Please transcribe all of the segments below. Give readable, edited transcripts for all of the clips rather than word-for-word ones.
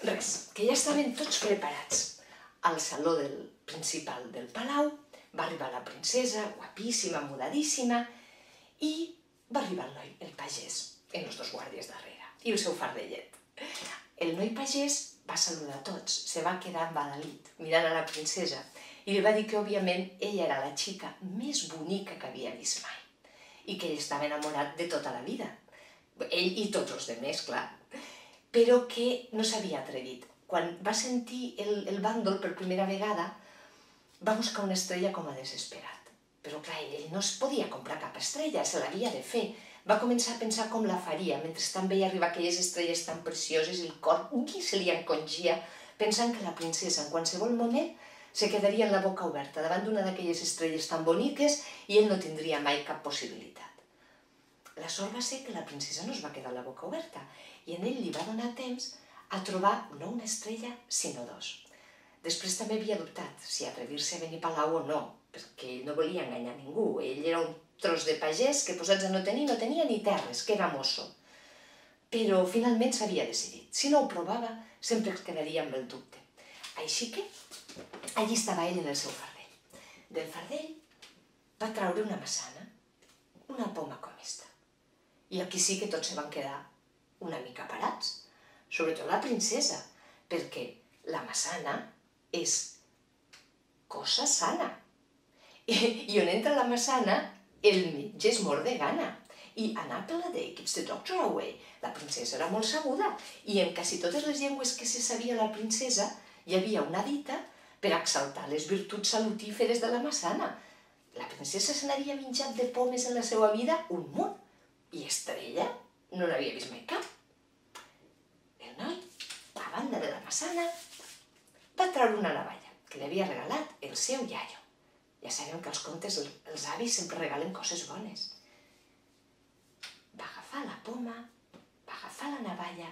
Res, que ja estaven tots preparats. Al saló principal del palau va arribar la princesa, guapíssima, mudadíssima, i va arribar el noi, el pagès, amb els dos guàrdies darrere, i el seu fardellet. El noi pagès va saludar a tots, se va quedar embadalit, mirant a la princesa, i li va dir que, òbviament, ella era la xica més bonica que havia vist mai, i que ell estava enamorat de tota la vida. Ell i tots els altres, clar. Però que no s'havia atrevit. Quan va sentir el bàndol per primera vegada, va buscar una estrella com a desesperat. Però clar, ell no es podia comprar cap estrella, se l'havia de fer. Va començar a pensar com la faria, mentrestant veia arribar aquelles estrelles tan precioses i el cor se li encongia, pensant que la princesa en qualsevol moment se quedaria amb la boca oberta davant d'una d'aquelles estrelles tan boniques i ell no tindria mai cap possibilitat. La sort va ser que la princesa no es va quedar amb la boca oberta i en ell li va donar temps a trobar no una estrella, sinó dos. Després també havia dubtat si atrevir-se a venir a palau o no, perquè ell no volia enganyar ningú. Ell era un tros de pagès que, posats a no tenia ni terres, que era mosso. Però finalment s'havia decidit. Si no ho provava, sempre es quedaria amb el dubte. Així que allí estava ell en el seu fardell. Del fardell va traure una maçana, una poma com esta. I aquí sí que tots se van quedar una mica parats, sobretot la princesa, perquè la maçana és cosa sana. I on entra la maçana, el metge es mor de gana. I an apple a day keeps the doctor away. La princesa era molt sabuda i en quasi totes les llengües que se sabia la princesa hi havia una dita per exaltar les virtuts salutíferes de la maçana. La princesa se n'havia menjat de pomes en la seva vida un munt i estrella no n'havia vist mai cap. El noi, a banda de la maçana, va treure una navalla que li havia regalat el seu iaio. Ja sabem que als contes els avis sempre regalen coses bones. Va agafar la poma, va agafar la navalla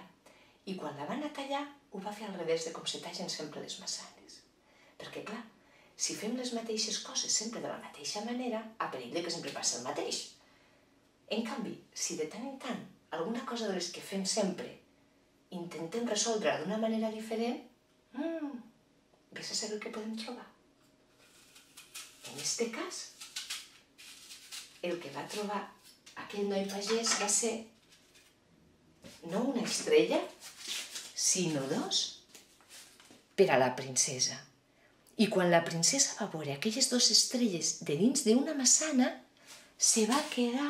i quan la van a tallar ho va fer al revés de com se tallen sempre les maçanes. Perquè, clar, si fem les mateixes coses sempre de la mateixa manera, a perill que sempre passa el mateix. En canvi, si de tant en tant alguna cosa de les que fem sempre intentem resoldre d'una manera diferent, vés a saber què podem trobar. En este cas, el que va trobar aquell noi pagès va ser no una estrella, sinó dos per a la princesa. I quan la princesa va veure aquelles dues estrelles de dins d'una maçana, se va quedar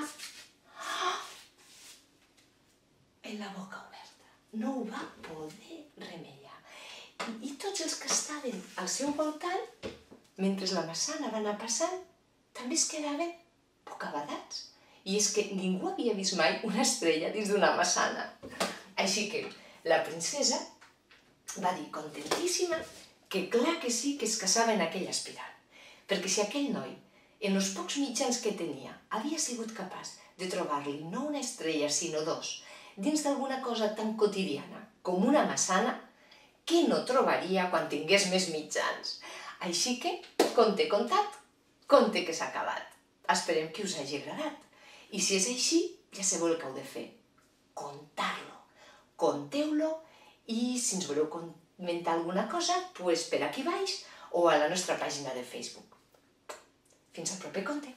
amb la boca oberta. No ho va poder remeiar. I tots els que estaven al seu voltant, mentre la maçana va anar passant, també es quedaven bocabadats. I és que ningú havia vist mai una estrella dins d'una maçana. Així que la princesa va dir, contentíssima, que clar que sí que es casava en aquell aspirant. Perquè si aquell noi, en els pocs mitjans que tenia, havia sigut capaç de trobar-li no una estrella, sinó dos, dins d'alguna cosa tan quotidiana com una maçana, què no trobaria quan tingués més mitjans? Així que, conte contat, conte que s'ha acabat. Esperem que us hagi agradat. I si és així, ja sabeu el que heu de fer. Contar-lo. Conteu-lo i si ens voleu comentar alguna cosa, doncs per aquí baix o a la nostra pàgina de Facebook. Fins al proper conte.